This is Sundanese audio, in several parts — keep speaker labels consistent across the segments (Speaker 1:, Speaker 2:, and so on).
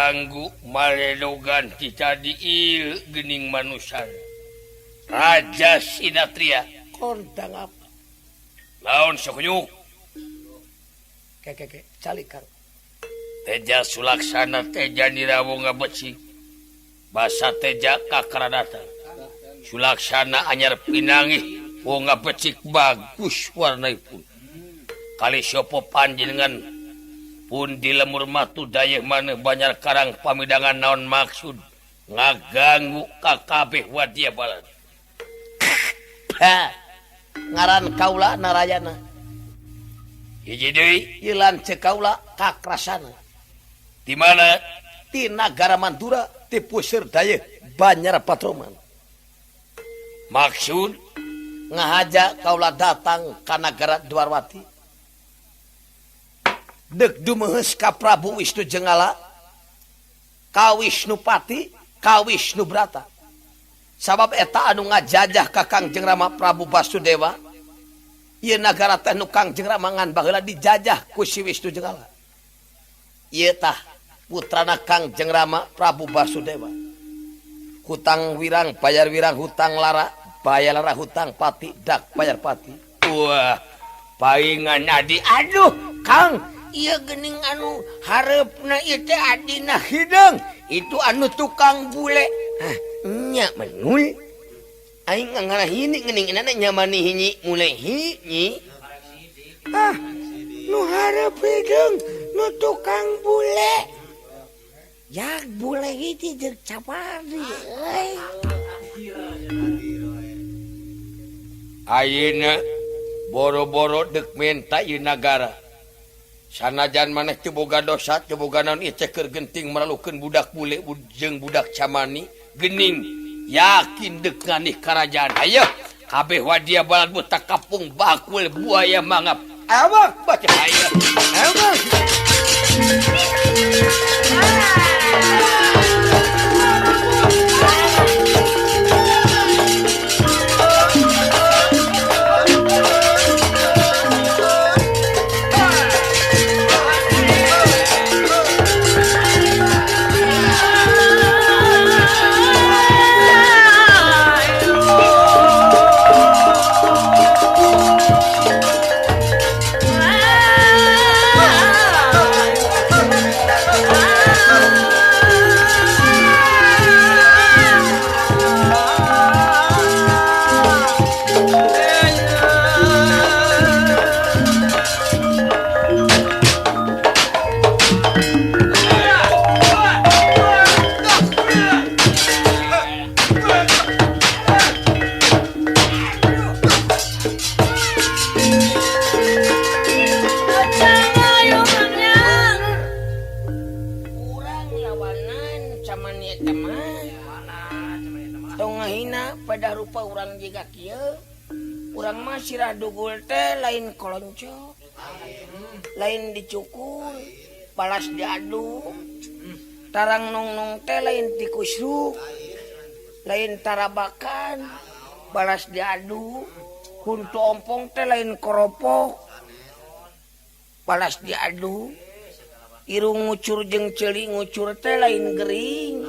Speaker 1: ngaganggu maledogan jadi gening manusia Raja Sinatria
Speaker 2: kondang apa
Speaker 1: laun sokuyuk
Speaker 2: keke calik Kang
Speaker 1: Teja Sulaksana Teja Nirawo ngabeci basa Teja Kakradata Sulaksana anyar pinangih wong ngabecik bagus warnaipun kali siopo panjenengan pun di lemur matu dayeh maneh banyak karang pamidangan naon maksud ngaganggu kakabeh wadia balan
Speaker 2: ngaran kaula narayana
Speaker 1: hiji deui
Speaker 2: ilan cekaula kakrasana
Speaker 1: di mana
Speaker 2: di nagara Mandura di puseur dayeh Banjar Patroman
Speaker 1: maksud
Speaker 2: ngahaja kaula datang ka nagara Dwarwati dek dumeheus ka Prabu Wisnu Jenggala ka Wisnupati ka Wisnu Brata sabab eta anu ngajajah ka Kangjeng Rama Prabu Basudewa ieu nagara teh nu Kangjeng Rama ngan baheula dijajah ku si Wisnu Jenggala ieu tah putrana Kangjeng Rama Prabu Basudewa hutang wirang bayar wirang hutang lara bayar lara hutang pati dak bayar pati
Speaker 1: wah paingan adi aduh
Speaker 2: Kang iya gening anu harapna ieu teh adina hideung itu anu tukang bule nya menul aing ngangana hini geuning nana nyamani hini mulai hini nu hareup hideung nu tukang bule jak bule hiji jeung capari euy
Speaker 1: ayeuna boro-boro dek menta ieu nagara sanajan maneh teu boga dosa teu boga naon ieu teh keur genting meralukeun budak bule jeung budak camani geuning yakin deuk nganih karajaan hayo kabeh wadia balan buta kapung bakul buaya mangap awak baca hayo awak
Speaker 2: sirah dugul teh lain kolonco lain dicukur balas diaduk tarang nong teh lain tikusruk lain tarabakan balas diaduk kuntu ompong teh lain koropok balas diaduk irung ngucur jeung ceuli ngucur teh lain gering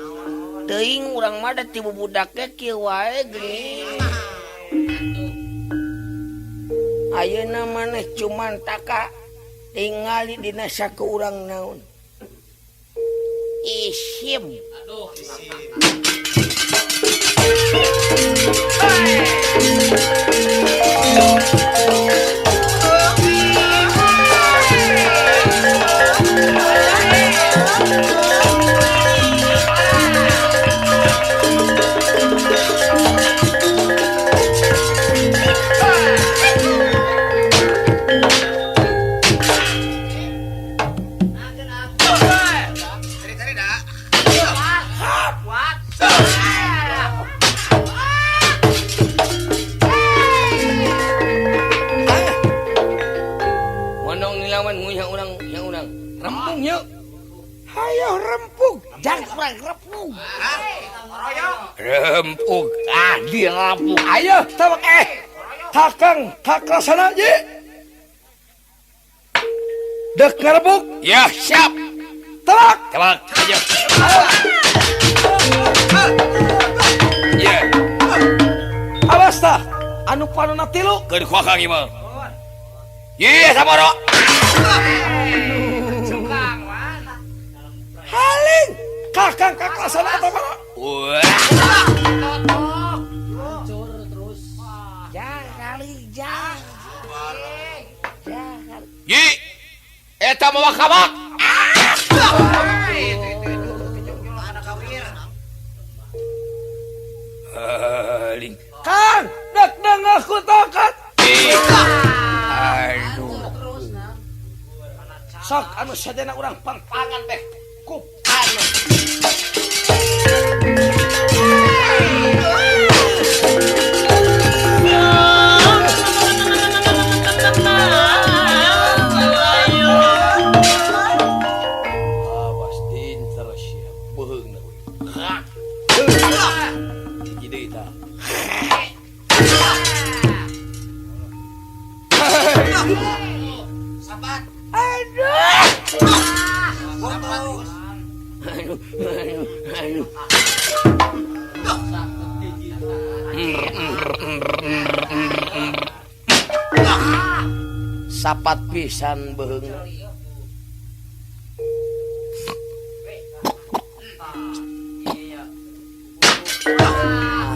Speaker 2: teuing urang mah da ti bubudake kieu wae geuning ayeuna maneh cuman taka tingali dina saku urang naon isim aduh
Speaker 1: rempuk
Speaker 2: di rampung ayo tawak Kakang kakrasana ye dek ngarebuk
Speaker 1: ya siap
Speaker 2: Tebak.
Speaker 1: Tebak aja. Iya.
Speaker 2: Awas tah. Anu panonna 3.
Speaker 1: Keur kuakang ieu mah. Iya sabaro.
Speaker 2: Haling. Kakang kaklasana eta mah.
Speaker 1: Wah. Yi. Eta mah kabak. Haling.
Speaker 2: Kang, dak aku tokat.
Speaker 1: Aduh.
Speaker 2: Sok anu sadena urang pangpangan teh. Ku anu.
Speaker 1: Awas dinter sia beheungna we. Hiji deui tah.
Speaker 2: Sapat pisan beheungna.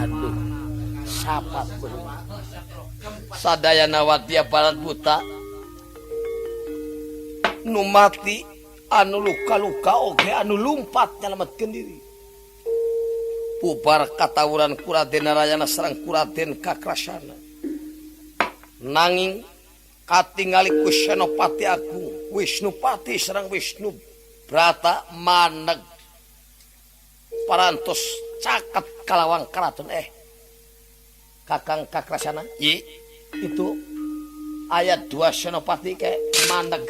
Speaker 2: Aduh. Sapat beheungna. Sadayana wati aparat buta. Nu mati anu luka-luka oge anu lumpat nyalametkeun diri. Bubar katawuran Kuraden Narayana sareng Kuraden Kakrasana. Nanging katingali ku Senopati Agung, Wisnupati sareng Wisnu Brata maneg parantos caket kalawang karaton. Kakang Kakrasana,
Speaker 1: Yi.
Speaker 2: itu ayat 2 Senopati ke maneg.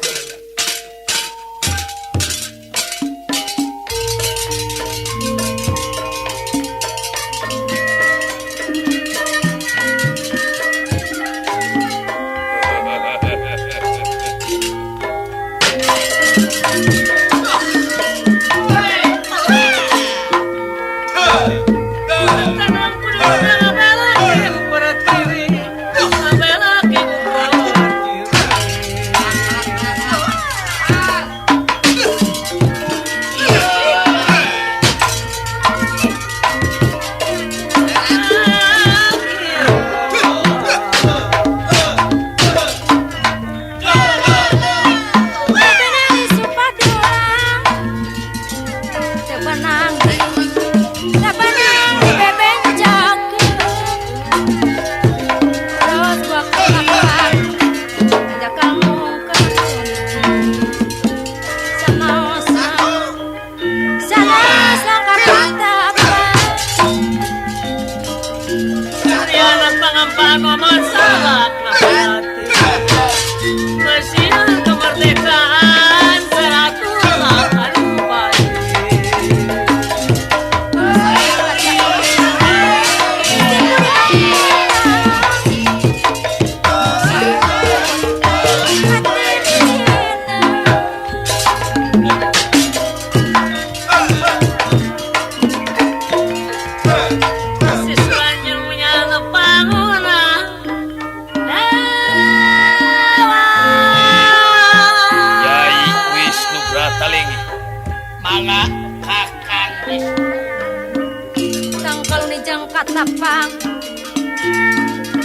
Speaker 3: Katapang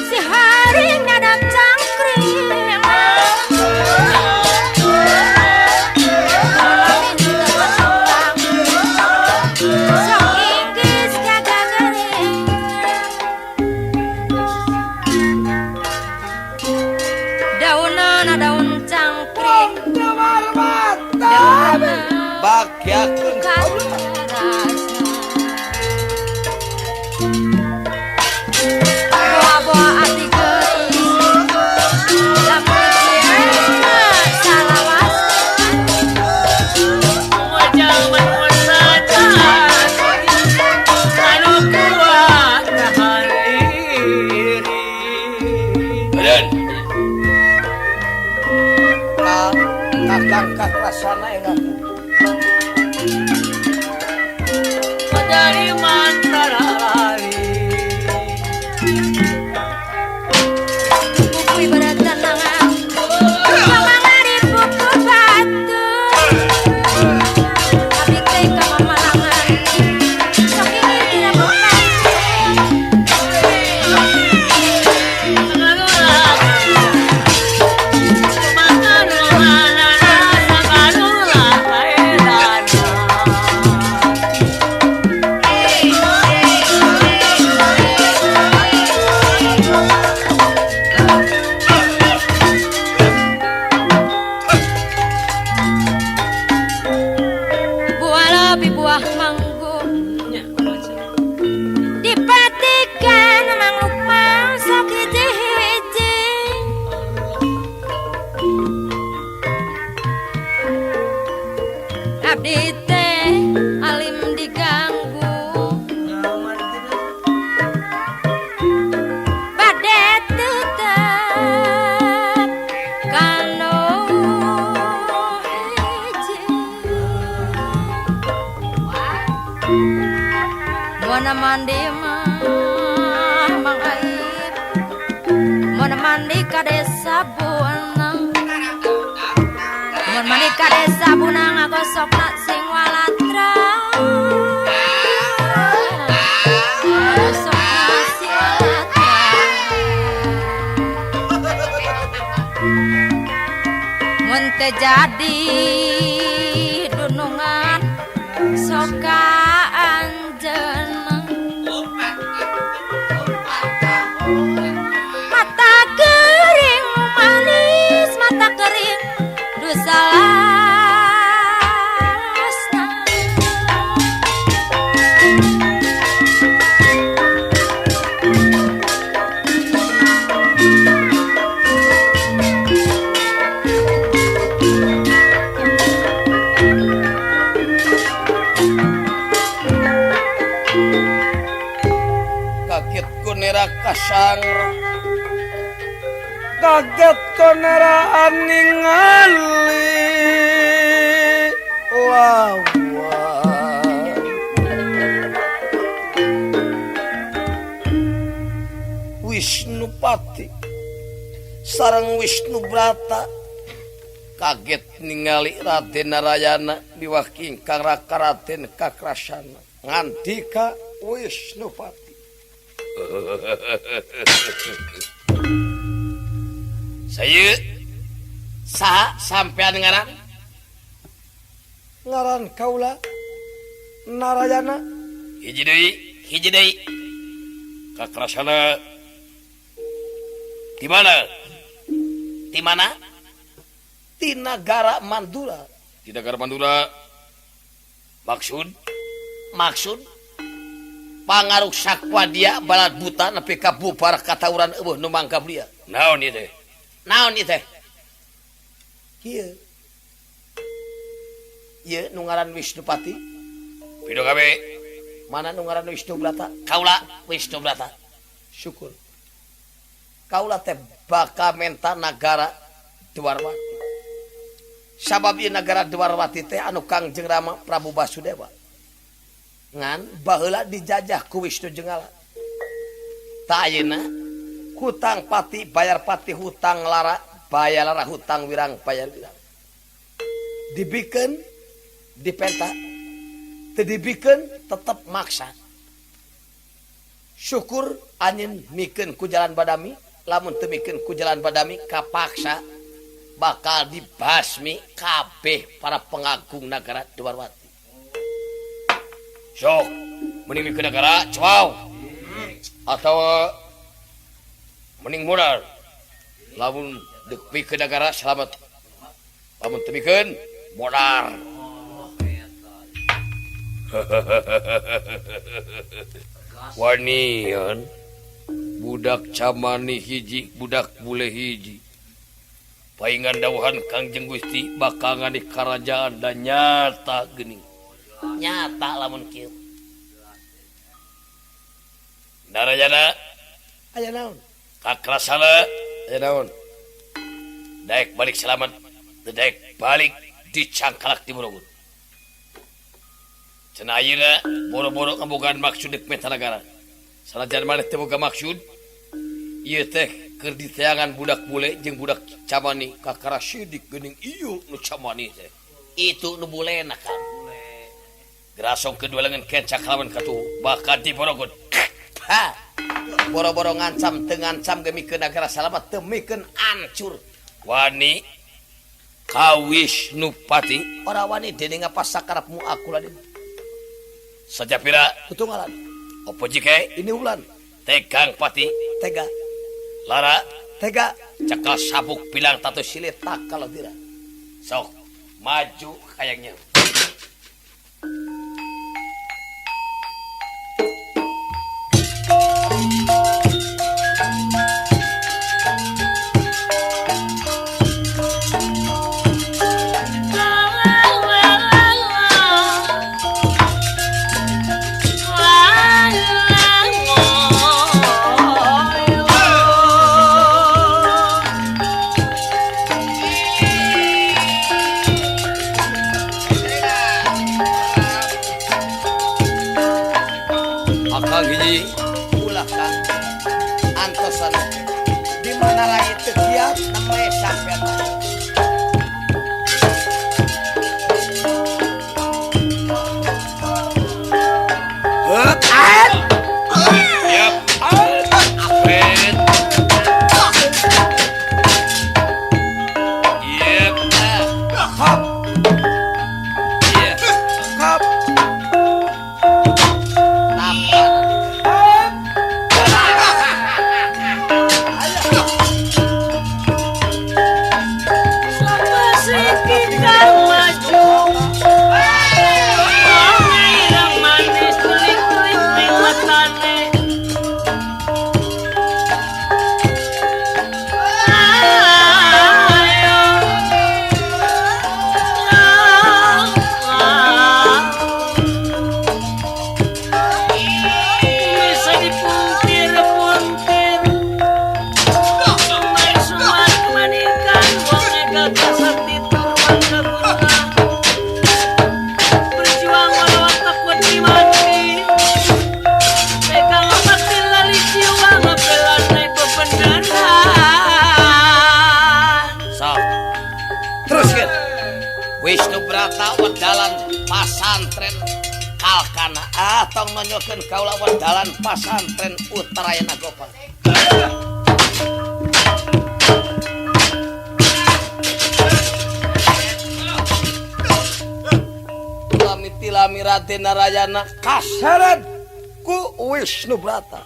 Speaker 3: si hari ngadap cangkring sok inggis kagak gering daunana daun cangkring daunana
Speaker 2: Bagyakeun Kakang Kakrasana enggak.
Speaker 4: dari mantara lari.
Speaker 3: Buku ibarat tenangan Kamangan di buku batu Abdi teh kamamalangan Sok ini tidak buah lobi buah manggo dipatikan mangluk masuk hiji-hiji abdi teh alim diganggu bade tetep kanu hiji Mana mandi mah mang aib Mana mandi ka desa bunang Mana mandi ka desa bunang ngagosokna sing walatra Ngagosokna sing walatra Mun teu jadi dunungan soka anjeunna mata kering manis mata kering dosa lasna
Speaker 2: kaget kunera kasang kaget kunera ningali lawan Wisnupati sareng Wisnubrata kaget ningali Raden Narayana biwah Kang Raka Raden Kakrasana nganti ka Wisnupati
Speaker 1: Saya saha sampean
Speaker 2: ngaran kaula Narayana
Speaker 1: hiji deui Kakrasana di mana
Speaker 2: di negara Mandura
Speaker 1: di negara Mandura maksud
Speaker 2: pangaruh sakwadia balad buta nepi ka bubar katawuran eueuh nu mangga belia
Speaker 1: naon ieu teh
Speaker 2: naon ieu teh kieu ieu nu ngaran Wisnupati
Speaker 1: pido gawe
Speaker 2: mana nu ngaran Wisnubrata
Speaker 1: kaula Wisnubrata
Speaker 2: syukur kaula teh baka menta negara Dwarwati sabab ieu negara Dwarwati teh anu Kangjeng Rama Prabu Basudewa ngan baheula dijajah ku Wisnu Jenggala ta ayeuna hutang pati bayar pati hutang lara bayar lara hutang wirang bayar wirang dibikeun dipenta teu dibikeun tetep maksa syukur anjeun mikeun ku jalan badami lamun teu mikeun ku jalan badami kapaksa bakal dibasmi kabeh para pengagung negara Dwarwati
Speaker 1: sok mending ke negara Cewau atau mending modal lamun deui ke negara selamat lamun teu mikeun modal wanian budak camani hiji budak bule hiji paingan dawuhan Kangjeng Gusti bakal ngadi kerajaan dan nyata geuning
Speaker 2: nyata lamun kieu
Speaker 1: Narayana
Speaker 2: aya naon
Speaker 1: Kakrasana aya naon daek balik selamat daek balik dicangkalak di Borobudur cenah ayeuna boro-boro ngabogaan maksud deuk meta negara. Sanajan maneh teu boga maksud, ieu teh keur diteangan budak bule jeung budak camani kakara sidik geuning ieu nu camani teh.
Speaker 2: Itu nu bulena kan.
Speaker 1: Gerasong kedua lengan kencak lawan katu bakal diborogon.
Speaker 2: Ha. Boro-boro ngancam teu ngancam gemikeun nagara salamat teu mikeun ancur.
Speaker 1: Wani ka Wisnupati
Speaker 2: Ora wani dening apa sakarapmu aku Raden.
Speaker 1: sajapira
Speaker 2: Tutunggalan.
Speaker 1: opo jike
Speaker 2: Ini ulan.
Speaker 1: tegang pati
Speaker 2: Tega.
Speaker 1: lara
Speaker 2: Tega.
Speaker 1: cekal sabuk bilang tatu
Speaker 2: Silit tak kalau tidak.
Speaker 1: sok maju kayaknya.
Speaker 2: Akang hiji ulah kan. Antosan. Di mana lagi teu kiat namanya sampean.
Speaker 1: Yap. Apet. Yep.
Speaker 2: Hap.
Speaker 1: Iya.
Speaker 2: Hap. Teruskeun. Wisnubrata wedalan pasantren Kalkana. Tong nonjolkeun kaula wedalan pasantren Utarayana Gopal. Lami Raden Narayana kaseret ku Wisnubrata.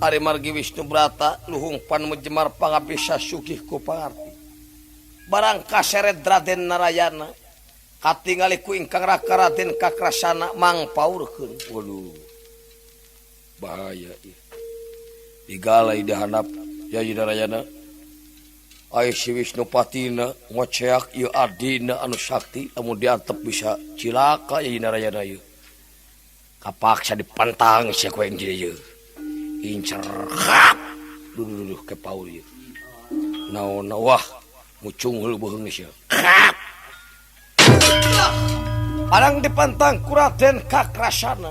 Speaker 2: Ari margi Wisnubrata luhung pan mejemar pangabisa sugih ku pangarti. Barang kaseret Raden Narayana katingali ku ingkang raka Raden Kakrasana mangpaurkeun.
Speaker 1: Waduh. Bahaya ieu. Digalai dihandap Yayi Narayana. Ai si Wisnupatina ngoceak ieu adina anu sakti lamun diantep bisa cilaka Yayi Narayana ieu. Kapaksa dipantang sia ku yang ieu. Incer hap. Duh ke paur ieu. Naon wah mucung heula beheung sia. Hap.
Speaker 2: Parang dipantang ku Raden Kakrasana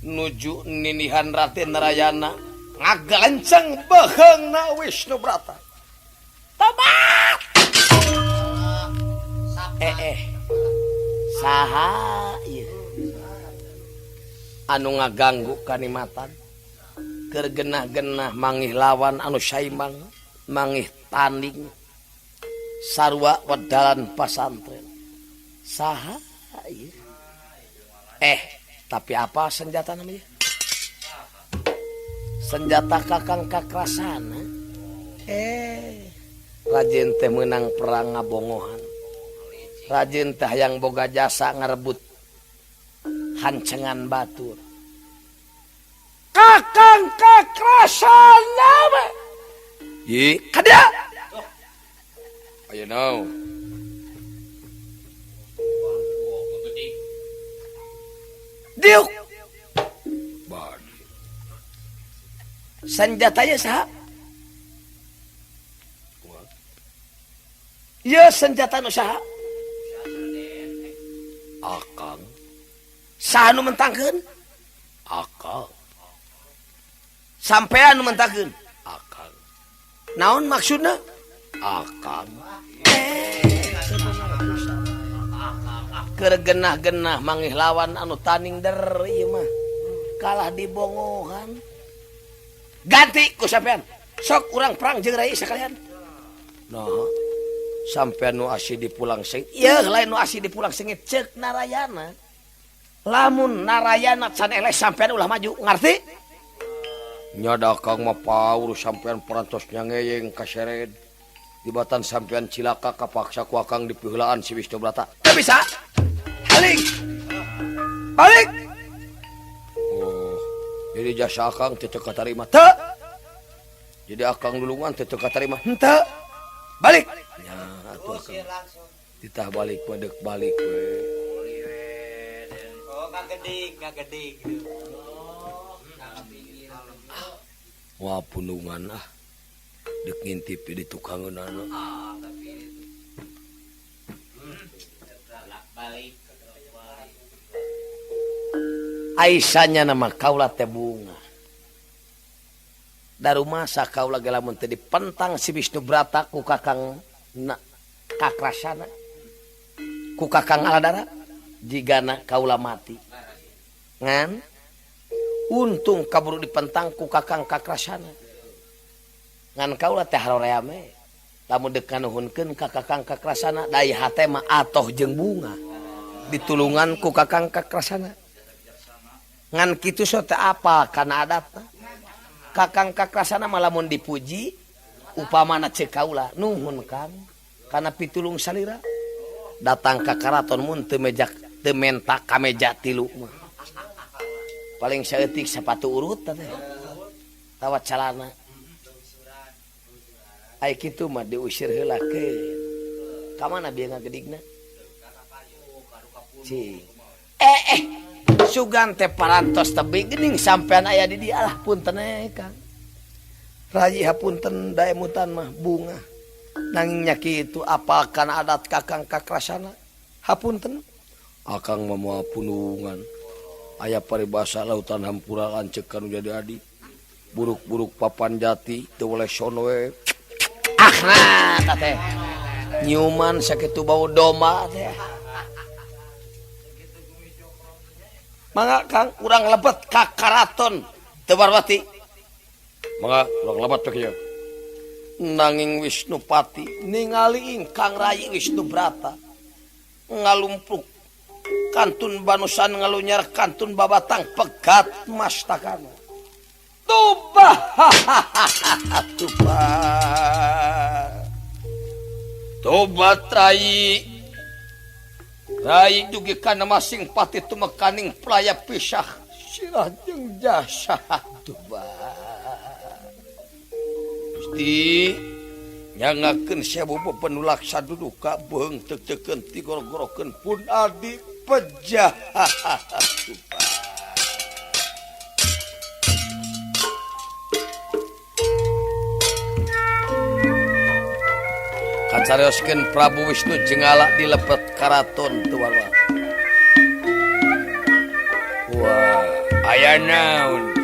Speaker 2: nuju ninihan Raden Narayana ngaganceng beheungna Wisnubrata. Tobat. Saha ieu? Anu ngaganggu kanikmatan. Keur genah-genah mangih lawan anu saimang, mangih tanding. Sarua wedalan pasantren. Saha ieu? Tapi apa senjata namanya? Senjata Kakang Kakrasana. Raden teh menang perang ngabongohan. Raden teh yang boga jasa ngarebut hancengan batur. Kakang Kakrasana we.
Speaker 1: Ye,
Speaker 2: Kadia.
Speaker 1: ayo now.
Speaker 2: Diuk.
Speaker 1: Bad.
Speaker 2: Senjatanya saha? Ya senjata nu saha?
Speaker 1: Akang
Speaker 2: Saha nu mentangkeun?
Speaker 1: Akang.
Speaker 2: Sampean nu mentangkeun.
Speaker 1: Akang.
Speaker 2: Naon maksudna?
Speaker 1: Akang.
Speaker 2: Keur genah-genah mangih lawan anu taning der ieu mah. Kalah dibongohan. Ganti ku sampean. Sok urang perang jeung rai sakalian.
Speaker 1: Nah, sampean nu asih dipulang seng.
Speaker 2: Ieu lain nu asih dipulang sengit ceuk Narayana. Lamun Narayana can eleh sampean ulah maju, ngarti?
Speaker 1: Nyada Kang mah paurus sampean perantos nyangeyeng kasered. Dibatan sampean cilaka kapaksa ku Akang di piheulaan si Wisnu Brata.
Speaker 2: Teu bisa. Balik. Balik.
Speaker 1: Oh, jadi jasa Akang teu katarima.
Speaker 2: Teu.
Speaker 1: Jadi Akang dulungan teu katarima.
Speaker 2: Henteu. Balik.
Speaker 1: Nya atuh Akang. Ditah balik pedek balik we.
Speaker 4: Ngagedik.
Speaker 1: Wah punungan dek ngintip di tukangeunana.
Speaker 2: Aisyahnya nama kaula teh bunga. Daru masa kaula ge lamun teu dipentang si Wisnu Brata ku Kakang Kakrasana. Ku Kakang Aladara jigana kaula mati. Ngan untung kaburu dipentang ku Kakang Kakrasana. Ngan kaula teh haroreame. Lamun deuk kanuhunkeun ka Kakang Kakrasana dai hate mah atoh jeung bunga. Ditulungan ku Kakang Kakrasana. Ngan kitu so teh apa kana adatna. Kakang Kakrasana mah lamun dipuji upamana ceuk kaula nuhun Kang kana pitulung salira. Datang ka karaton mun teu menta ka meja 3 mah. Paling saeutik sepatu urut teh. Tawat calana. Ai kitu mah diusir heula ke. Ka mana bieu ngagedigna? Cing. Sugan teh parantos tebing geuning sampean aya di dieu lah punten Kang. Rayi hapunten daemutan mah bunga. Nanging nya kitu apal kana adat Kakang Kakrasana. Hapunten.
Speaker 1: Akang mah moal punungan. Aya paribasa lautan hampura lanceuk kanu jadi adi. Buruk-buruk papan jati teu oleh sono we.
Speaker 2: Nah teh. Nyuman sakitu bau doma teh. Mangga Kang urang lebet ka karaton teu Barwati.
Speaker 1: Mangga urang lebat teh kieu.
Speaker 2: Nanging Wisnupati ningali Kang Rayi Wisnu Brata ngalumpruk kantun banusan ngalunyar kantun babatang pegat mastakana. Tubah. Tubah.
Speaker 1: Tobat Rai. Rai dugi kana masing pati tumekaning pelaya pisah sirah jeung jasa tubah. Gusti nyangakeun sabubu penulak saduduka beung teu-teukeun tigor-gorokeun pun adi pejah. Tubah. Kacarioskeun Prabu Wisnu Jenggala di lepet karaton teu warwa. Wah, aya naon?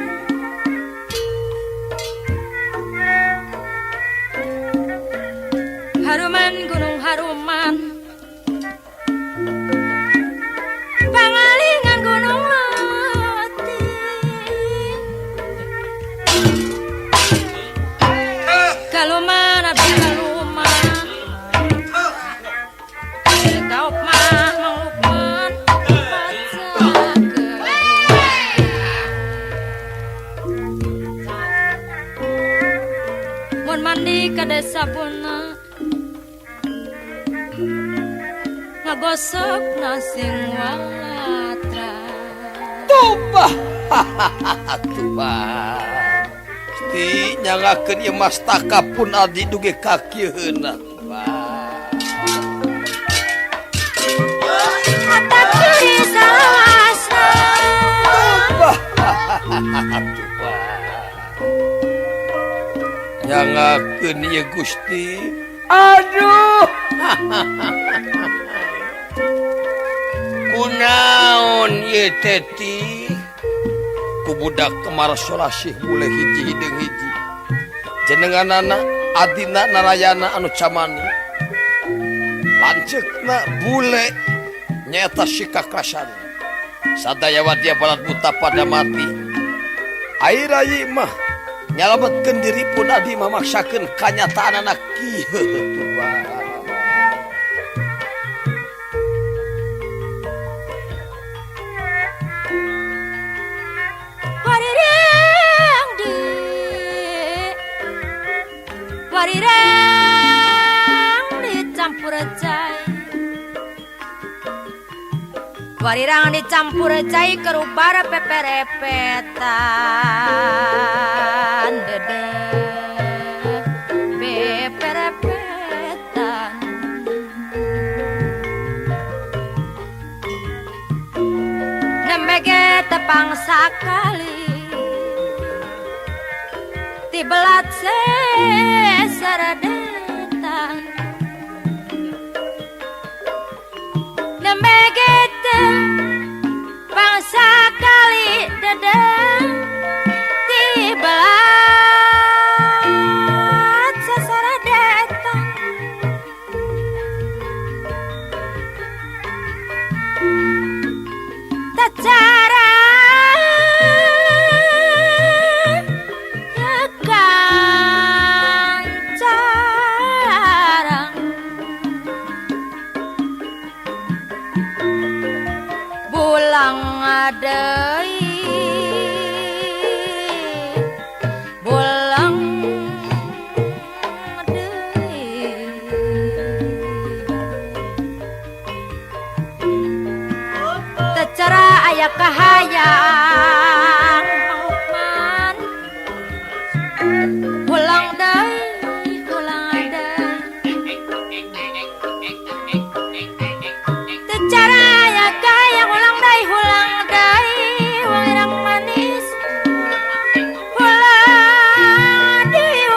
Speaker 3: Haruman gunung haruman, pangalingan gunung Lati. Kaluman abdi kaluman, gaop mah mangukman pacakeun. Mun mandi ka desa Buna, ngagosok nasing walatra.
Speaker 2: Tubah. Tubah. Gusti nyangakeun ieu mastaka pun adi dugi ka kieuheuna. Tubah.
Speaker 3: Atak curi salawasna.
Speaker 2: Tubah. Tubah. Nyangakeun ieu Gusti. Aduh. Ku
Speaker 1: kunaon ye teti ku budak kemarsolasih mulai hiji hidung hiji jenenganana adina narayana anu camani lanceukna bule nyata sikakasan sadaya wadia balat buta pada mati air ayi mah nyalametkeun diri pun adi mamaksakeun kanyataan anak kieu
Speaker 3: Warirang dicampur cai kerubara peperepetan dede peperepetan nembege tepang sakali tibelat sesaradetan nembege bangsa kali dedeng tibelat sesaradetan tacara kahayang man ulang deui tecara aya kahayang ulang deui wirang manis ulang deui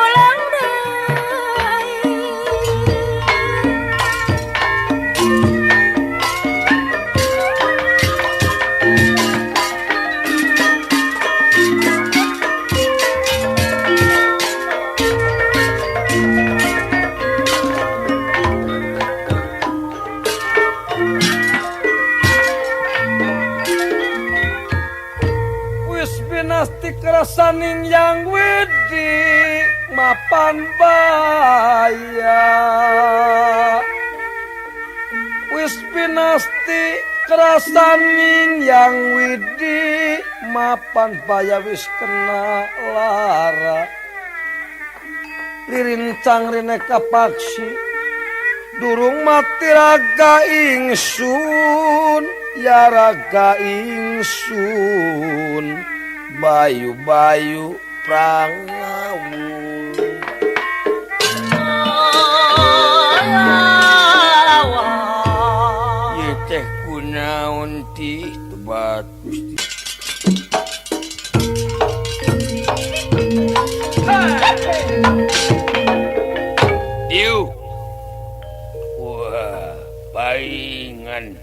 Speaker 1: Saning yang wedi mapan baya wis pinasti kerasaning yang wedi mapan baya wis kena lara lirincang rene kapaksi durung mati raga ingsun ya raga ingsun bayu-bayu prangawul ye teh kunaon ti tebat Gusti diu wah paingan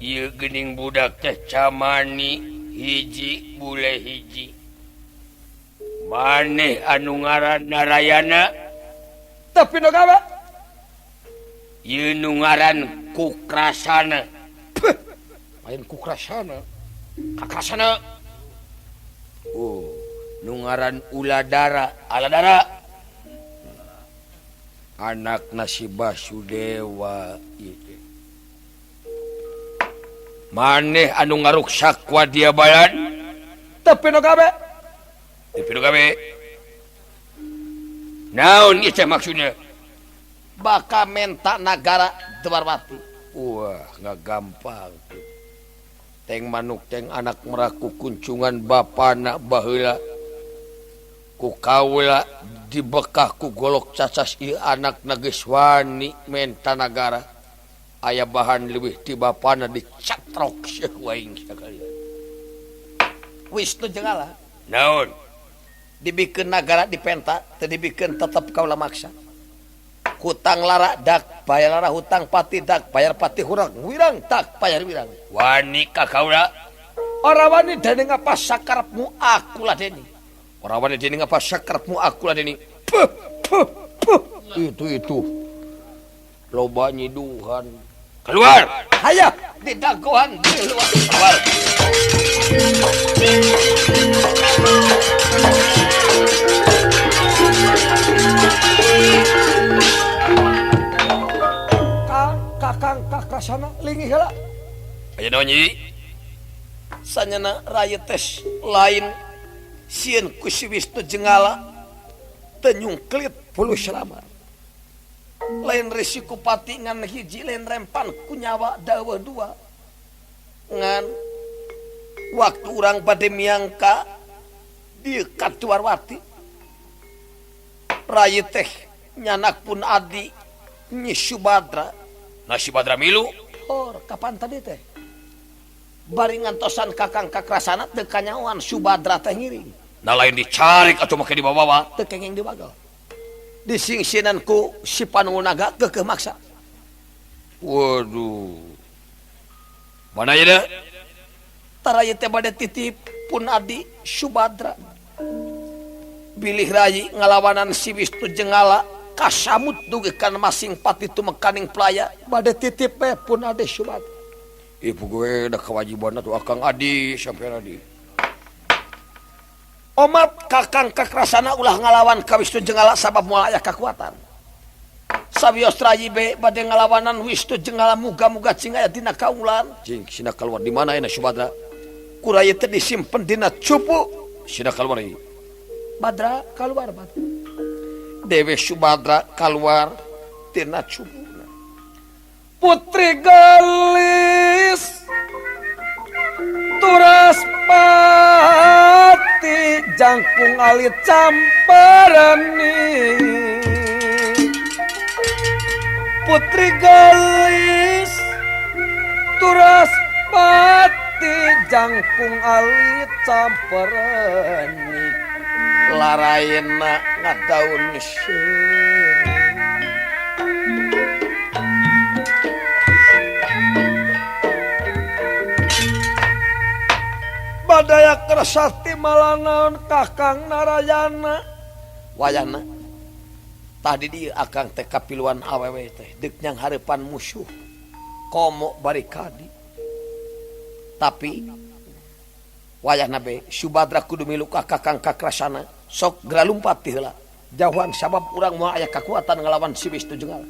Speaker 1: ieu geuning budak teh camani hiji bule hiji maneh anu ngaran Narayana tapi nu gawe ieu nu ngaran Kukrasana main Kukrasana kakrasana oh nu ngaran Uladara Aladara anak nasi Basudewa ieu maneh anu ngaruksak wadia balan tapi nu gawe naon ieu teh maksudna
Speaker 2: baka menta nagara Dewarwati
Speaker 1: wah nggak gampang tuh teng manuk teng anak meraku kuncungan bapana baheula ku kaula dibekah ku golok cacas ieu anak geus wani menta nagara aya bahan leuwih ti bapana dicatrok seuh waing sakalian
Speaker 2: Wisnu Jenggala
Speaker 1: naon
Speaker 2: dibikeun nagara dipenta teu dibikeun tetep kaula maksa hutang lara dak bayar lara hutang pati dak bayar pati hurang wirang tak bayar wirang
Speaker 1: wani ka kaula
Speaker 2: ora wani dening apa sakarepmu aku ladeni
Speaker 1: ora wani dening apa sakarepmu aku ladeni
Speaker 2: puh, puh, puh.
Speaker 1: itu loba nyiduhan keluar
Speaker 2: Hayah di dagoan di luar
Speaker 1: keluar
Speaker 2: kakang kakrasana linggih heula
Speaker 1: aya naon nyi
Speaker 2: sanyana raya tes lain sieun ku si Wisnu Jenggala teu nyungklit puluh selama lain risiko pati ngan hiji lain rempan ku nyawa dawa dua ngan waktu urang bade miangka di Katuwarwati raya teh nyanak pun adi Nyi Subadra
Speaker 1: nasi badra milu
Speaker 2: kapan tadi teh bari ngantosan kakang kakrasana teu kanyawan Subadra teh ngiring
Speaker 1: nah lain dicarik atau make dibawa
Speaker 2: teu kenging dibagal disingsinan ku si Panunaga keukeuh maksa
Speaker 1: waduh mana ya dah
Speaker 2: taraya teh bade titip pun adi Subadra bilih rayi ngalawanan si Wisnu Jenggala kasamut dugikan masing pati tumekaning pelaya bade titip pun adi Subadra
Speaker 1: ibu gue udah kewajiban tuh akang adi sampai adi
Speaker 2: omat kakang kakrasana ulah ngalawan ka Wisnu Jenggala sabab moal aya kakuatan sabios rayi be bade ngalawanan Wisnu Jenggala muga-muga cing aya dina kaulan
Speaker 1: cing sina keluar di mana ya Subadra
Speaker 2: kuraya teh disimpen dina cupu
Speaker 1: sina keluar ieu
Speaker 2: Badra keluar Badra Dewi Subadra keluar tina cupuna putri gelis turas pati jangkung alit camparani putri gelis turas pati jangkung alit camparani larayena ngadaun seueur badaya kersati malanaon kakang Narayana wayana tadi dia akang teh kapiluan awewe teh deuk nyang hareupan musuh komo bari kadi tapi wayahna be Subadra kudu milu ka kakang kakrasana sok geura lumpat ti heula jauhan sabab urang moal aya kakuatan ngalawan si Wisnu Jenggala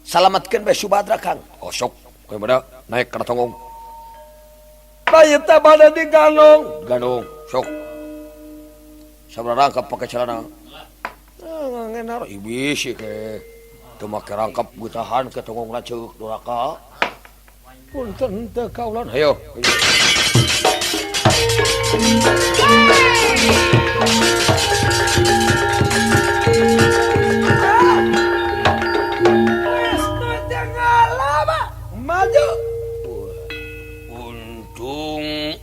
Speaker 2: salamatkeun be Subadra Kang
Speaker 1: oh sok kowe bada naik kana tonggong
Speaker 2: bayi teh bade digandong
Speaker 1: gandong sok sabaraha rangkap pake celana
Speaker 2: ngenar
Speaker 1: ibis ke teu make rangkap gutahan ke tonggong laceuk duraka
Speaker 2: punten teu kaulan
Speaker 1: ayo
Speaker 2: Wisnu Jenggala maju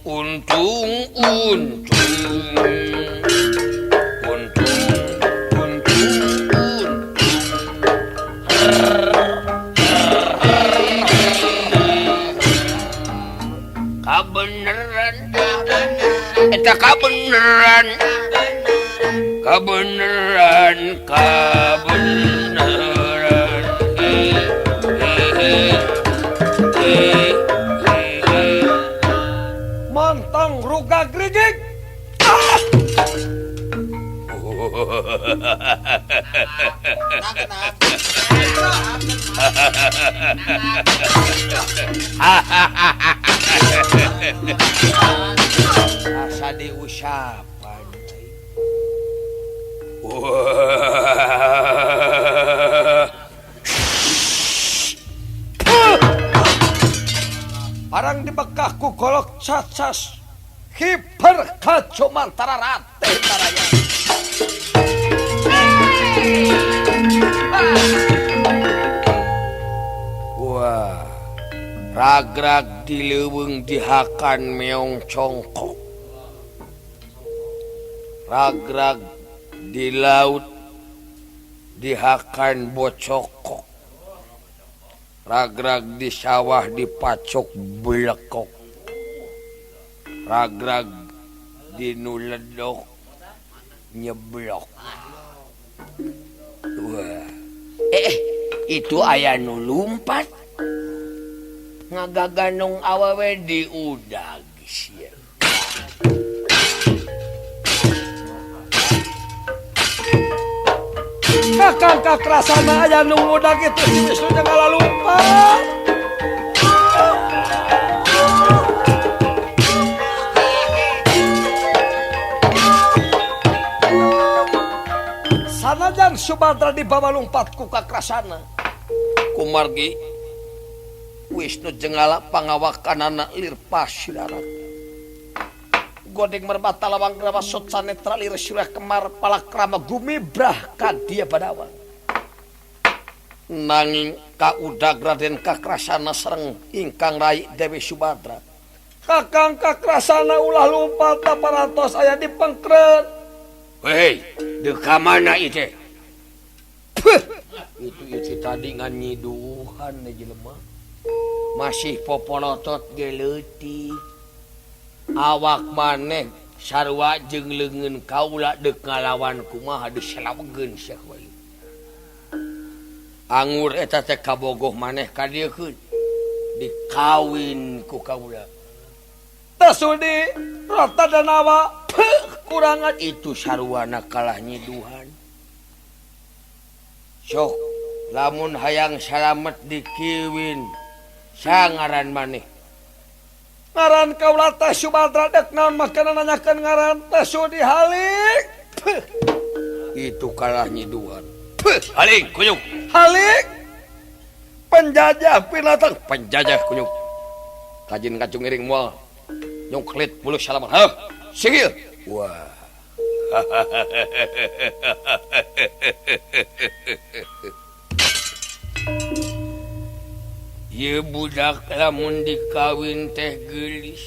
Speaker 1: untung kabeneran eta kabeneran
Speaker 2: montong ruga grigik asa diusapan Parang dibekah ku golok cacas hiper kaco mantara rate taraya
Speaker 1: wah ragrag dileuweung dihakan meong congkok ragrag di laut dihakan bocokok ragrag di sawah dipacok belekok ragrag di nuledok nyeblok. Wah.
Speaker 2: Itu aya nu lumpat ngagaganung awewe di udag sia.
Speaker 5: Kakang kakrasana aya nu udag itu si Wisnu Jenggala lumpat. Sanajan Subadra dibawa lumpat ku kakrasana
Speaker 2: Kumargi Wisnu Jenggala pangawakanana lir pasidarat godeng merbata lawang grama sotsa netra lir surah kemar palakrama gumibrah kadia badawan nanging kaudag Raden Kakrasana sareng ingkang rai Dewi Subadra.
Speaker 5: Kakang kakrasana ulah lumpat parantos aya di pengkret.
Speaker 1: Hei, deka mana itu?
Speaker 2: Itu tadi ngan nyiduhan na jelema masih poponotot geleutik awak maneh sarua jeung leungeun kaula deuk ngalawan kumaha diselawegeun sia wae angur eta teh kabogoh maneh ka dieu keun dikawin ku kaula
Speaker 5: Tasudi rata danawa
Speaker 2: kurangan itu sarwana kalah nyiduhan sok lamun hayang salamet dikiwin sangaran maneh
Speaker 5: ngaran kaula teh Subadra dek naon makanan nanyakeun ngaran Tasudi halik.
Speaker 2: itu kalah nyiduhan
Speaker 1: Haling kunyuk.
Speaker 5: Halik penjajah binatang
Speaker 1: Penjajah kunyuk. Kajin kacung iring moal. Nyong kelit mulu salaman. Hah, singil.
Speaker 2: wah
Speaker 1: Ye budak lamun dikawin teh geulis.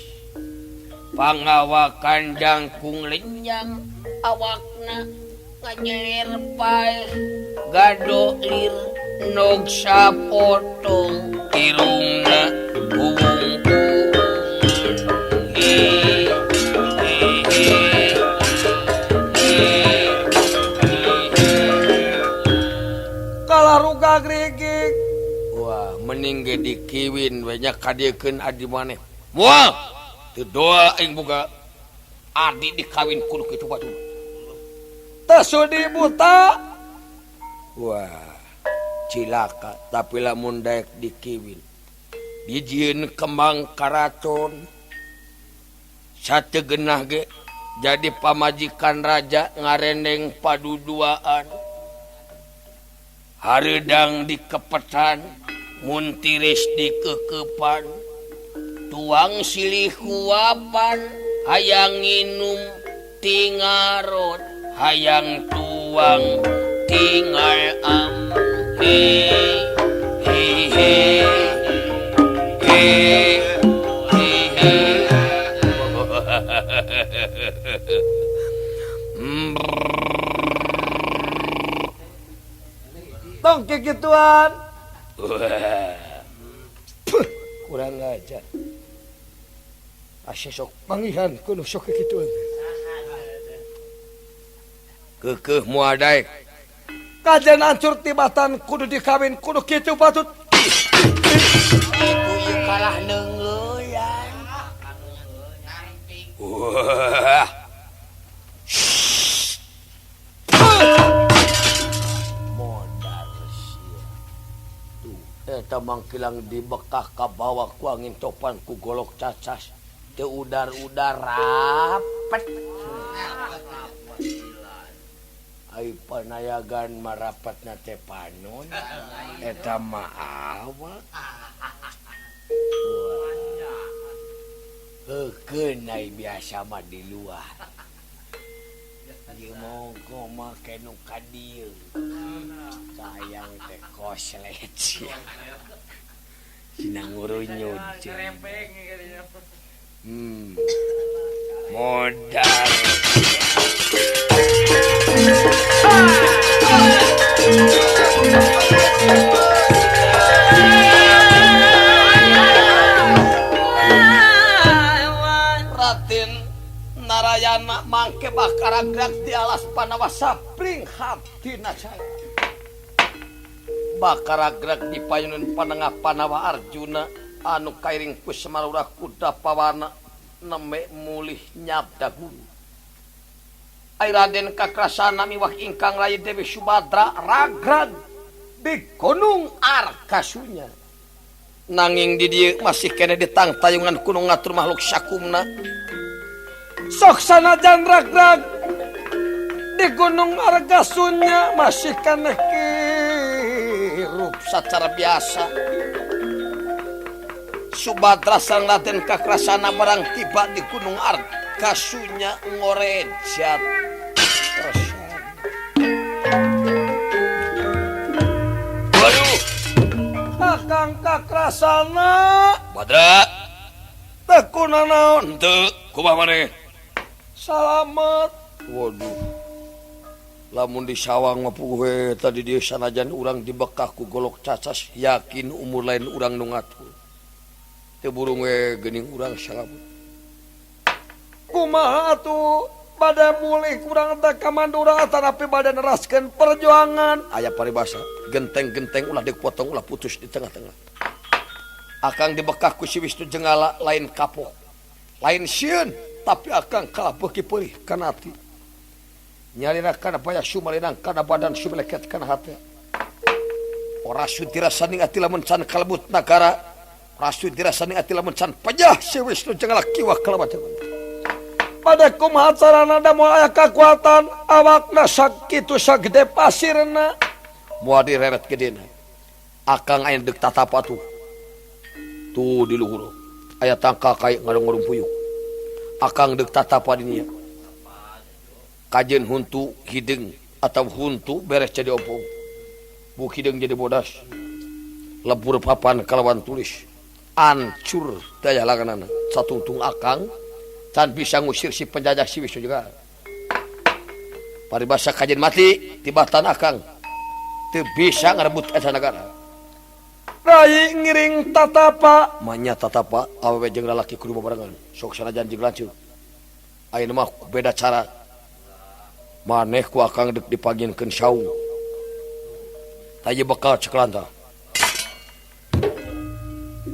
Speaker 1: Pangawakan jangkung lenyang awakna ngajeler pae gado lir nog sapotong irungna bubung
Speaker 5: kalah ruga grigik.
Speaker 2: wah mending ge dikiwin we nya kadiekeun adi maneh
Speaker 1: Mual. Teu doa aing boga adi dikawin kudu kitu batu.
Speaker 5: Tasudi buta
Speaker 2: wah cilaka tapi lamun daek dikiwin dijieun kembang karaton sategeunah ge jadi pamajikan raja ngarendeng paduduaan hareudang dikepetan mun tiris dikekepan tuang silih kuapan hayang nginum tingarot hayang tuang tingal he he he he he
Speaker 5: tong kikituan
Speaker 2: kurang aja
Speaker 5: asa sok pangihan kudu sok kikituan
Speaker 2: keukeuh moal daek
Speaker 5: kajen ancur tibatan kudu dikawin kudu kitu patut
Speaker 2: itu ieu kalah neungeuyan
Speaker 1: Wah.
Speaker 2: modal sia tuh eta mangkilang dibekah ka bawah ku angin topan ku golok cacas teu udar-udar rapet ai panayagan marapatna teh panon eta mah awak heukeun ai biasa mah di luar ieu monggo mah kenu ka dieu sayang teh koslet sia cina ngurunyud
Speaker 1: Modal.
Speaker 2: Raden Narayana mangke bakaragrak di alas Panawa sapring hatina saya bakaragrak di payunan panengah Panawa Arjuna anu kairing ku Semarura kuda pawana neme mulih nyabda guru ai Raden Kakrasana miwah ingkang Rai Dewi Subadra ragrag di Gunung Arkasunya nanging di dieu masih kene ditang tayungan kuno ngatur makhluk sakumna sok sanajan ragrag di Gunung Arkasunya masih kene kirup secara biasa Subadra sang Raden Kakrasana barang tiba di Gunung Arkasunya ngorejat
Speaker 1: Waduh,
Speaker 5: Kakang Kakrasana
Speaker 1: Badra,
Speaker 5: tekuna naon
Speaker 1: henteu kumaha maneh?
Speaker 5: salamet
Speaker 2: waduh lamun di sawang mah puguh tadi dia sanajan urang dibekah ku golok cacas yakin umur lain urang nu ngatur teu burung we geuning urang salamet
Speaker 5: kumaha atuh bade mulih kurang teh ka Mandura tanapi bade neraskeun perjuangan
Speaker 2: aya paribasa genteng-genteng ulah dipotong ulah putus di tengah-tengah akang dibekah ku si Wisnu Jenggala lain kapok lain sieun tapi akang kalah beuki peulih kana ati nyalina kana payah sumalinang kana badan sumeleket kana hate rasu dirasani ati lamun can kalebut nagara rasu dirasani ati lamun can pajah si Wisnu Jenggala kiwah kalabat
Speaker 5: pada kumaha carana da moal aya kakuatan awakna sakitu sagede pasirna
Speaker 2: moal direret gedena akang aya deuk tatapa tuh di luhur aya tangka kayak ngarung-ngarung puyuh akang deuk tatapa di nya kajen huntu hideng atau huntu beres jadi opong bu hideng jadi bodas lebur papan kalawan tulis ancur daya langanana satungtung akang can bisa ngusir si penjajah si Wisnu juga paribasa kajen mati tibatan akang teu bisa ngarebut asa negara
Speaker 5: Rai ngiring tatapa
Speaker 2: manya tatapa awewe jeung lalaki kudu babarengan sok sanajan jeung lanceuk ayeuna mah beda cara maneh ku akang deuk dipaginkeun saung taya bekal ceklanta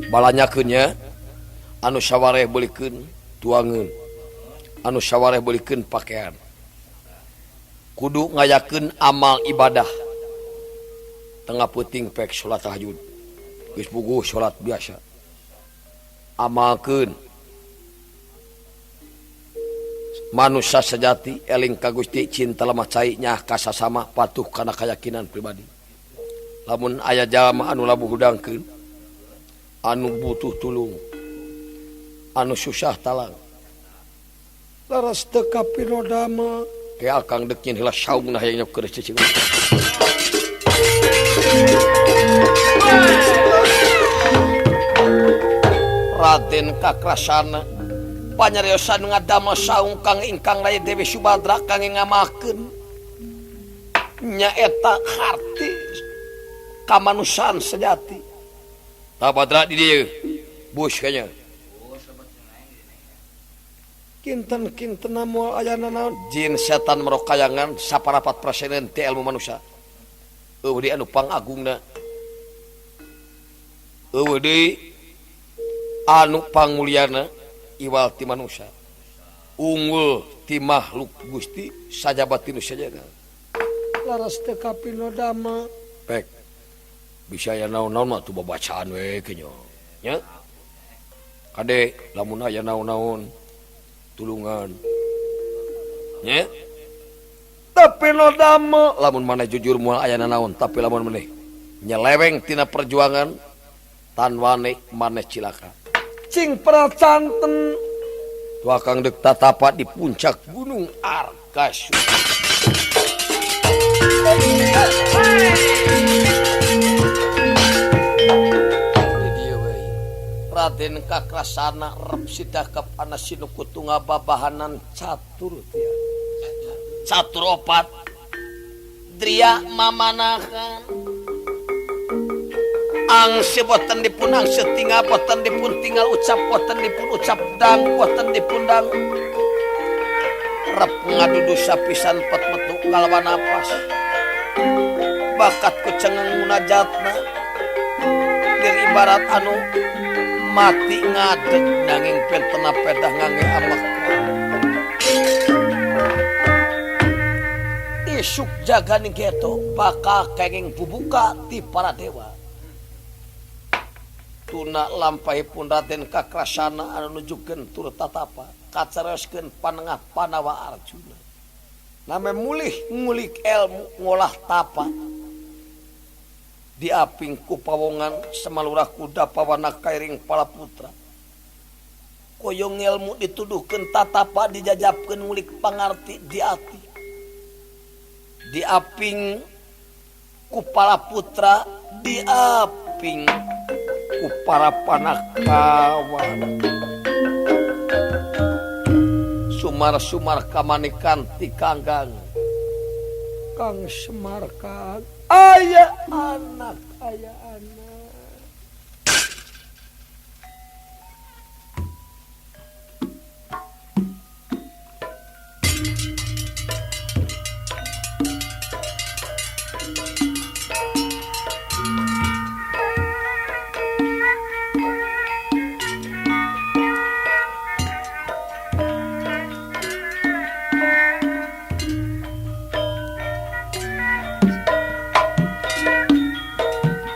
Speaker 2: balanyakeunnya anu sawareh beulikeun tuangeun anu sawareh beulikeun pakaian kudu ngayakeun amal ibadah tengah peuting pek salat tahajud geus puguh salat biasa amalkeun manusia sejati eling ka Gusti cinta lemah cai nya kasasama patuh kana keyakinan pribadi lamun aya jalma anu labuh hudangkeun anu butuh tulung anu susah talang
Speaker 5: laras teu kapinodama
Speaker 2: ke akang deuk nyen heula saung nah aya keur cicing Raden Kakrasana panyariosan ngadamel saung kang ingkang Rai Dewi Subadra kang ngamakeun nyaeta harti kamanusan sejati tah Badra di dieu bus kanya
Speaker 5: kinten-kinten moal ayana naon
Speaker 2: jin setan merokayangan saparapat presiden ti ilmu manusia eueuh di anu pangagungna eueuh deui anu pangmulyana iwal ti manusia unggul ti makhluk Gusti sajabat ti nu sajana
Speaker 5: laras teu kapinodama
Speaker 2: pek bisa aya naon-naon mah tu babacaan we kenyo nya kade lamun aya naon-naon tulungan nya
Speaker 5: tapi nodama
Speaker 2: lamun maneh jujur moal aya naon tapi lamun maneh nyeleweng tina perjuangan tan wane maneh cilaka
Speaker 5: cing pracanten
Speaker 2: tuakang deuk tatapa di puncak Gunung Arkasuna Raden Kakrasana rep sidakep ana sinuku tungga babahanan catur tia. Catur opat Dria mamanahan angse boten dipun angse tinggal boten dipun tinggal ucap boten dipun ucap dang boten dipun dang rep ngadudu sapisan pet metu kalawan napas bakat kucengeng munajatna diri ibarat anu mati ngadeg nanging pentena pedah ngangge amak isuk jaga geto bakal kenging bubuka ti para dewa tuna lampahipun Raden Kakrasana anu nujukeun tur tatapa kacareskeun panengah Panawa Arjuna name mulih ngulik ilmu ngolah tapa diaping ku pawongan semalurah kuda pawana kairing pala putra koyong ilmu dituduhkeun tatapa dijajapkeun ngulik pangarti di ati diaping ku para putra diaping ku para panakawan sumar-sumar kamanikan ti kanggang Kang Semar Kang aya anak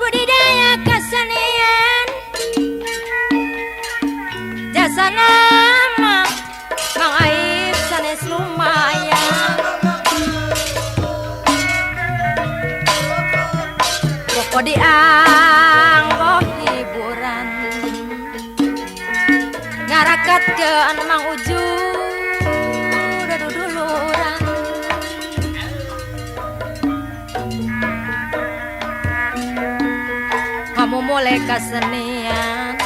Speaker 3: budidaya kesenian jasa nama Mang Aib sanes lumayan pokok dianggo hiburan ngarakat ke Mang Uju duduluran kamu mulai kesenian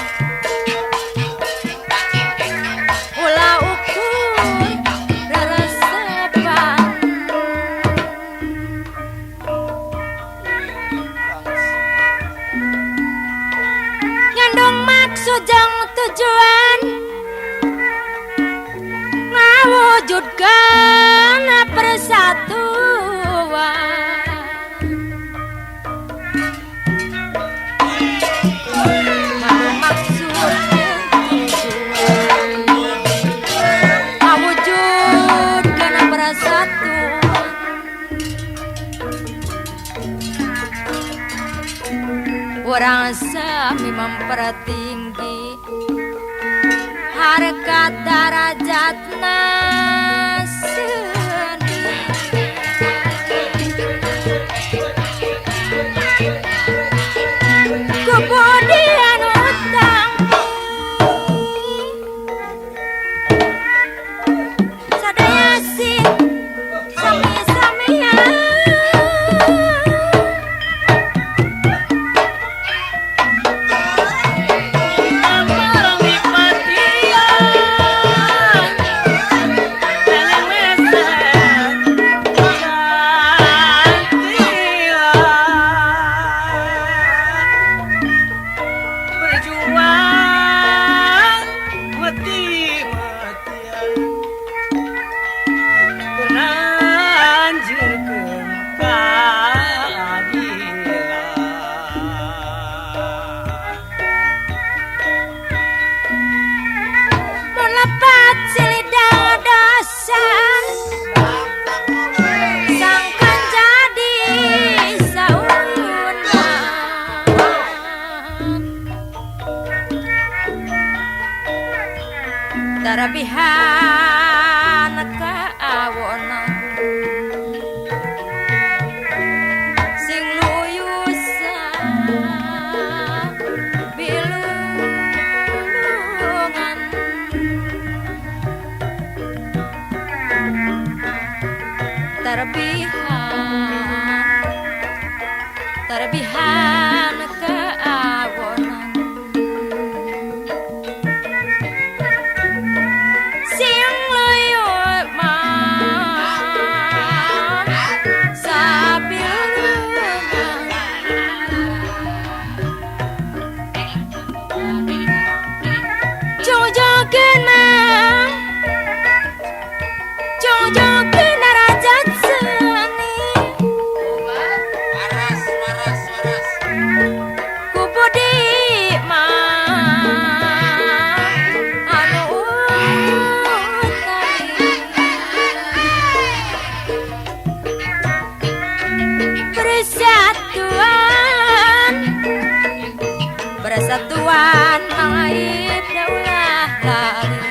Speaker 3: ulah ukur reresepan ngandung maksud jeung tujuan ngawujudkeun persatuan orang sami mempertinggi harkat darajatna seni kemudian utang sadaya sih sami-samian tarabihan kaawonan sing luyusan bilulungan tarabihan kaawonan sing luyut man Wan aib daulah lali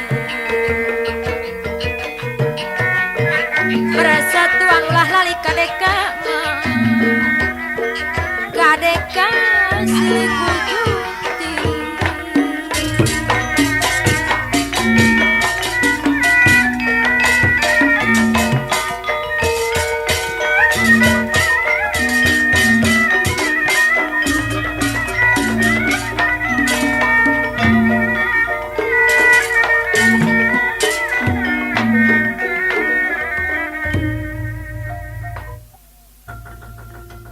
Speaker 3: Bersatuang ulah lali kadeka Kadeka siliku juti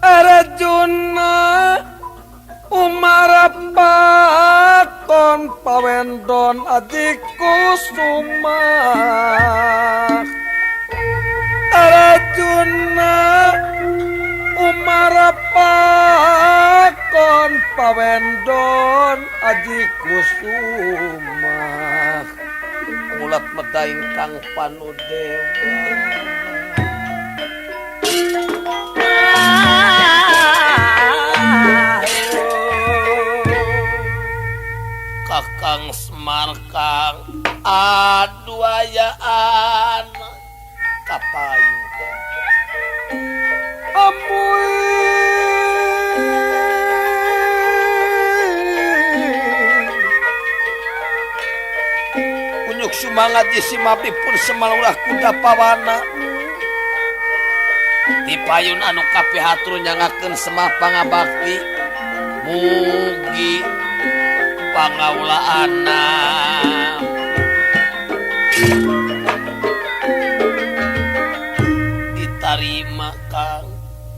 Speaker 5: Arjuna Umarapa kon pawendon adiku suma Arjuna Umarapa kon pawendon adiku suma
Speaker 2: mulat medaing Kang Panudewa Kakang Semar Kang aduayaan kapayun unyuk sumangat jisimapi pun semalurah kuda pawana dipayun anu kapihatur nyangakeun semah pangabakti mugi pangaulaana ditarima Kang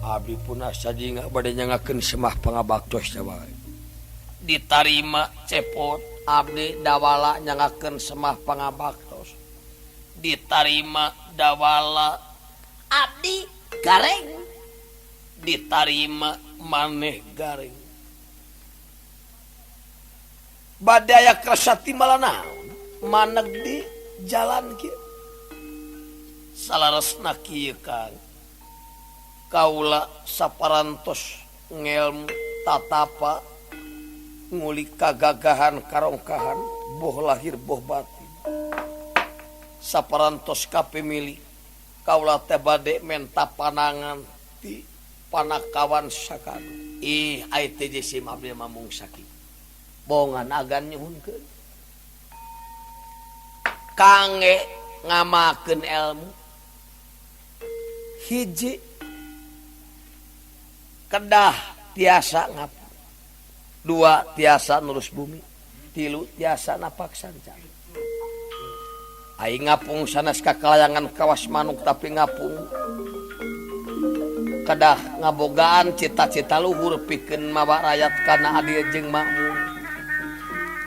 Speaker 2: abdi pun sadinga bade nyangakeun semah pangabaktos wae ditarima cepot abdi dawala nyangakeun semah pangabaktos ditarima dawala abdi gareng ditarima maneh gareng badaya kersati malana maneg di jalan kieu salaresna kieu Kang kaula saparantos ngelmu tatapa ngulik kagagahan karongkahan boh lahir boh batin saparantos kapemili kaula teh bade menta panangan ti panakawan sakanu ih ai teh jesi abdi mamung sakit bongan agan nyuhunkeun kangge ngamakeun ilmu hiji kedah tiasa ngapu dua tiasa nurus bumi tilu tiasa napak sancan aing ngapung sanes kakalayangan kawas manuk tapi ngapung kedah ngabogaan cita-cita luhur pikeun mawa rakyat kana adil jeung makmur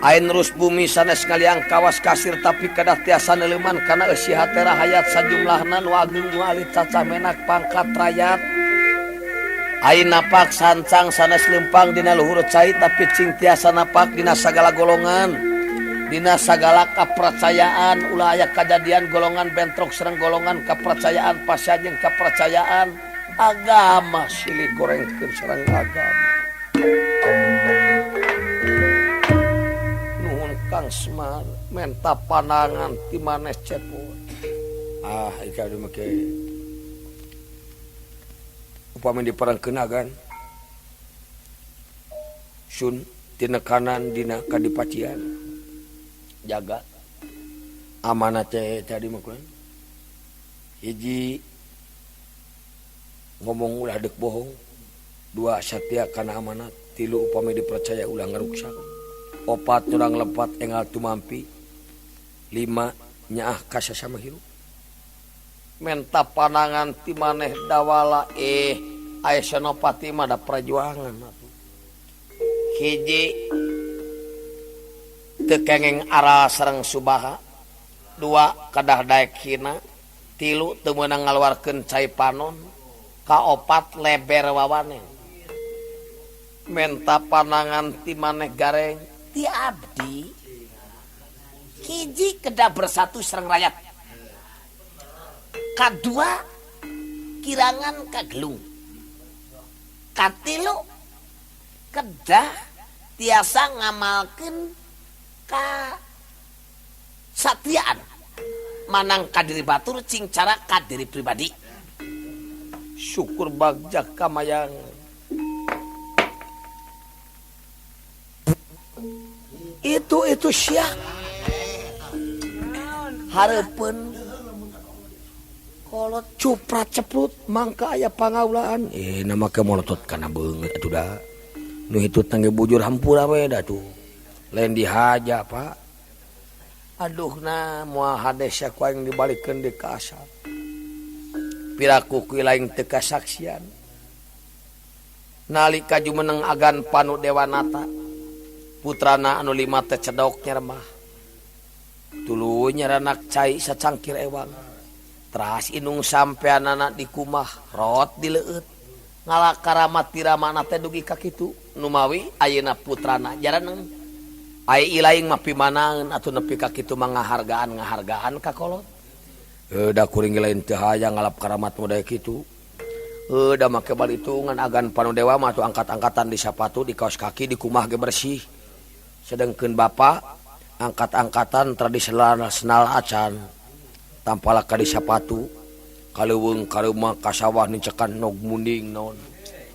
Speaker 2: ain nurus bumi sanes kaliang kawas kasir tapi kedah tiasa neuleman kana eusi hatera hayat sajumlahna nu agung nu alit cacah menak pangkat rakyat ain napak sancang sanes lempang dina luhur cai tapi cing tiasa napak dina sagala golongan dina sagala kapercayaan ulah aya kajadian golongan bentrok sareng golongan kapercayaan pasya jeung kapercayaan agama silih gorengkeun sareng agama Kang Semar menta panangan ti manes cepot ika di make upami diperangkeun agan sun tina kanan dina kadipacian jaga amanah teh tadi makulan hiji ngomong ulah deuk bohong dua satya kana amanat tilu upami dipercaya ulah ngaruksak opat nyurang lepat engal tumampi lima nyaah kasasama hirup menta panangan ti maneh dawala aya senopati mah da perjuangan hiji teu kengeng aral sareng subaha dua kadah daek hina tilu teu meunang ngaluarkeun cai panon kaopat leber wawanen menta panangan ti maneh gareng ti abdi hiji kedah bersatu sareng rakyat kadua kirangan kagelung katilu kedah tiasa ngamalkeun ka satriaan manang ka diri batur cing cara ka diri pribadi.
Speaker 1: Syukur bagja kamayang.
Speaker 2: Itu sia hareupeun kolot cuprat ceprut mangka aya pangaulaan
Speaker 1: Nama kemolotot kana beungeut atuh da. Nu hitut tangge bujur hampura we da tuh. Lain dihaja, Pak.
Speaker 2: aduh na moal hades ku aing dibalikeun di ka asal piraku ku laing teu kasaksian nalika jumeneng agan Panu Dewanata putrana anu 5 teh cedok nyeremah tuluy nyeranak cai sacangkir ewang teras inung sampean anak di kumah rot dileueut ngalakaramat tiramana teh dugi ka kitu nu mawi ayeuna putrana jaraneng ai ilaing mah pimanaeun atuh nepi ka kitu mah ngahargaan ka kolot
Speaker 1: Da kuring lain teu hayang ngalap karamat model kitu.
Speaker 2: da make balitu ngan agan Panu Dewa mah tuh angkat-angkatan di sapatu di kaos kaki di kumah ge bersih sedengkeun bapa angkat-angkatan tradisional senal acan tampala ka di sapatu kaleuweung ka rumah ka sawah nicekan nog munding naon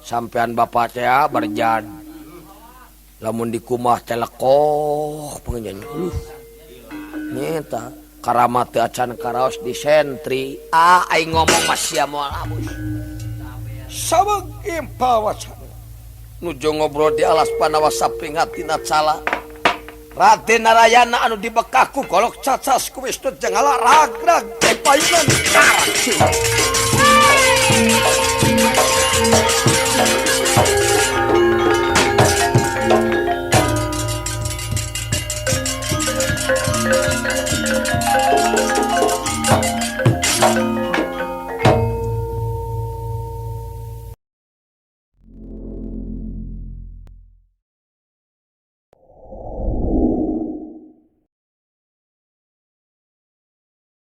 Speaker 2: sampean bapa teh berjan lamun di kumah teh lekoh pangenyan nyeta karamat teu acan karaos di sentri aing ngomong masih moal abus
Speaker 5: sabeg impal wacana
Speaker 2: nuju ngobrol di alas panawasa pringatina cala Raden Narayana anu dibekaku golok cacas ku Wisnu Jenggala ragrag payunan